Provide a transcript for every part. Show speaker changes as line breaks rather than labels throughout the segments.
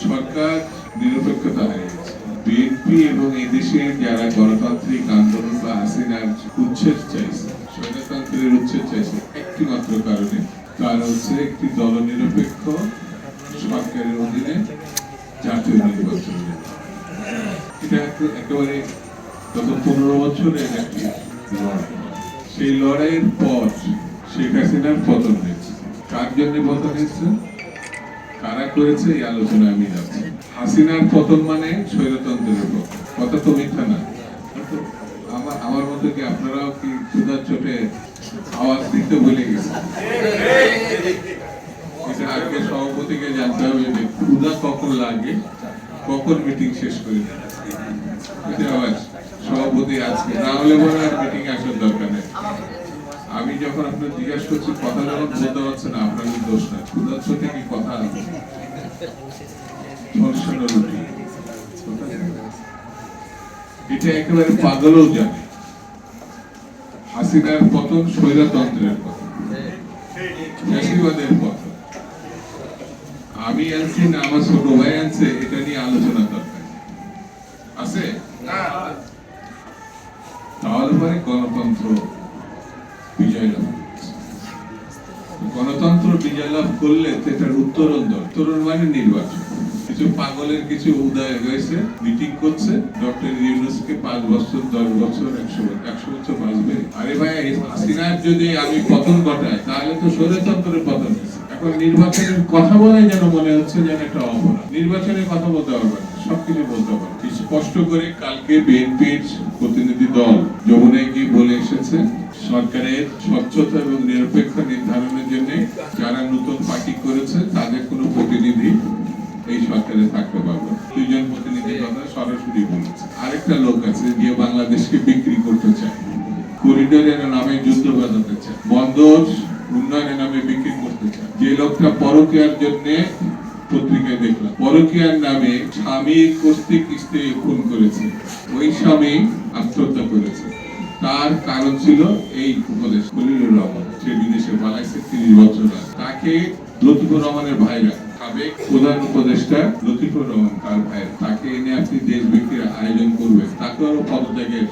সরকার নিরপেক্ষতা হারিয়েছে। বিএনপি এবং এদেশে যারা গণতান্ত্রিক আন্দোলন বা হাসিনার উচ্ছেদ চাইছে, স্বৈরতন্ত্রের উচ্ছেদ চাইছে, একটি মাত্র কারণে, তার হচ্ছে একটি দলনিরপেক্ষ সরকারের অধীনে জাতীয় নির্বাচন। এটা একেবারে গত 15 বছরের একটি লড়াই। সেই লড়াইয়ের পর শেখ হাসিনার পতন হয়েছে। কার জন্য পতন হয়েছে, কারা করেছে, এই আলোচনা আমি যাচ্ছি। হাসিনার পতন মানে স্বৈরতন্ত্রের পতন, কথা তো মিথ্যা না। আমার মতো কি আপনারাও কি ক্ষুধার চোটে আওয়াজ দিতে বলে গেছে? এটা আজকে সভাপতিকে জানতে হবে যে ক্ষুধা কখন লাগে, কখন মিটিং শেষ করে সভাপতি আজকে না হলে বলে আর মিটিং আসার দরকার নেই। আমি যখন আপনার জিজ্ঞাসা করছি কথা যখন বলতে পারছে না, আপনাদের দোষ না। ক্ষুধার চোটে কি কথা এটা একেবারে পাগলও জানে। হাসিনার পতন স্বৈরতন্ত্রের পতন, ফ্যাসিবাদের পতন। আমি আনছি না আমার ছোট ভাই আনছে, এটা নিয়ে আলোচনা দরকার আছে। তাহলে পরে গণতন্ত্র বিজয় লাভ, গণতন্ত্র বিজয় লাভ করলে এটার উত্তরণ মানে নির্বাচন। কিছু পাগলের কিছু উদয় হয়েছে, মিটিং করছে ডক্টর ইউনূসকে 5 বছর 10 বছর 100 বছর বাঁচবে। আরে ভাই, হাসিনার যদি আমি পতন ঘটাই তাহলে তো স্বৈরতন্ত্রের পতন হয়েছে। এখন নির্বাচনের কথা বলাই যেন মনে হচ্ছে যেন একটা অপরাধ। নির্বাচনের কথা বলতে পারবেন, সবকিছু বলতে পারবেন। স্পষ্ট করে কালকে বিএনপির প্রতিনিধি দল যমুনায় গিয়ে বলে এসেছে, সরকারের স্বচ্ছতা এবং নিরপেক্ষ নির্ধারণের জন্য যারা নতুন পার্টি করেছে তাদের কোনো প্রতিনিধি এই সরকারে থাকতে পারবে। 2 জন প্রতিনিধির কথা সরাসরি বলেছে। আরেকটা লোক আছে যে বাংলাদেশকে বিক্রি করতে চায়, করিডোরের নামে যুদ্ধ বাজাতে চায়, বন্দর উন্নয়নের নামে বিক্রি করতে চায়। যে লোকটা পরকীয়ার জন্য পত্রিকায় দেখলাম, পরকীয়ার নামে স্বামী কর্তৃক স্ত্রী খুন করেছে, ওই স্বামী আত্মহত্যা করেছে। তার কারণ ছিল এই উপদেশ খলিলুর রহমান, সে বিদেশে পালাইছে 30 বছর আগে। তাকে লতিফুর রহমানের ভাইরা, সাবেক প্রধান উপদেষ্টা লতিফুর রহমান তার ভাই, তাকে এনে আপনি দেশ বিক্রির আয়োজন করবেন, তাকেও পদত্যাগের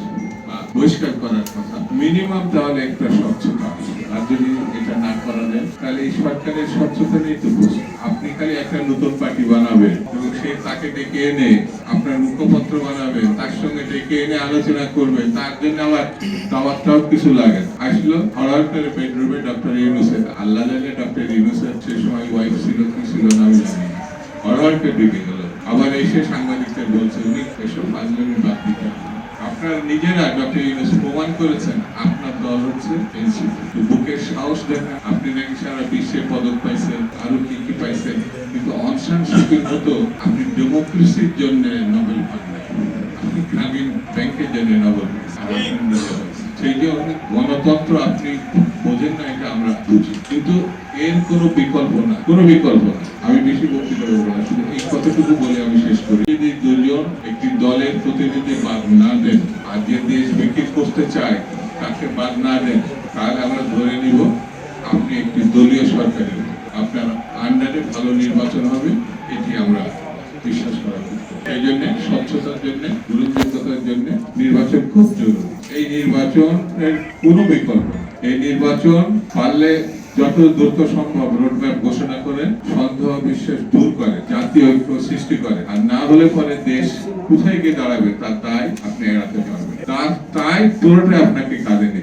বহিষ্কার করার কথা। মিনিমাম তাহলে একটা স্বচ্ছতা। আর যদি এটা না করা যায় তাহলে এই সরকারের স্বচ্ছতা নিয়ে তো বসে আপনি খালি একটা নতুন পার্টি বানাবেন এবং সে তাকে ডেকে এনে আপনার মুখপত্র বানাবেন, তার সঙ্গে ডেকে এনে আলোচনা করবেন, তার জন্য আবার দাওয়াতটাও কিছু লাগে। আসলো হঠাৎ করে বেডরুমে ডক্টর ইউনূসের, আল্লাহ জানে ডক্টর ইউনূসের সে সময় ওয়াইফ ছিল কি ছিল না আমি জানি, হঠাৎ করে ডেকে গেল। আবার এসে সাংবাদিকদের বলছে উনি এসব ফাজলামি বাদ দিতে। আপনার নিজেরা ডক্টর ইউনূস প্রমাণ করেছেন আপনার দল হচ্ছে এনসিপি। বুকের সাহস দেখা, আপনি নাকি সারা বিশ্বে পদক পাইছেন, আরো কি কি পাইছেন, কিন্তু অং সান সুচির মতো আপনি ডেমোক্রেসির জন্য নোবেল পান নাই, আপনি গ্রামীণ ব্যাংকের জন্য নোবেল পাইছেন। সেই যে গণতন্ত্র আপনি বোঝেন না, এটা আমরা বুঝি, কিন্তু এর কোনো বিকল্প না, কোনো বিকল্প না। আমি বেশি বক্তৃতা করবো না, শুধু এই কতটুকু বলে আমি শেষ করি। যদি দলীয় একটি দলের প্রতিনিধি বাদ না দেন আর যে দেশ বিক্রি করতে চায় তাকে বাদ না দেন, তাহলে আমরা ধরে নিব আপনি একটি দলীয় সরকারের, আপনার আন্ডারে ভালো নির্বাচন হবে, এটি আমরা বিশ্বাস করা। এই জন্য স্বচ্ছতার জন্য, গ্রহণযোগ্যতার জন্য নির্বাচন খুব জরুরি। এই নির্বাচনের কোনো বিকল্প, এই নির্বাচন পারলে যত দ্রুত সম্ভব রোডম্যাপ ঘোষণা করে সন্দেহ বিশ্বাস দূর করে, জাতীয় ঐক্য সৃষ্টি করে, আর না হলে পরে দেশ কোথায় গিয়ে দাঁড়াবে তার দায় আপনি এড়াতে পারবেন। তার দায় পুরোটাই আপনাকে কাঁধে নিতে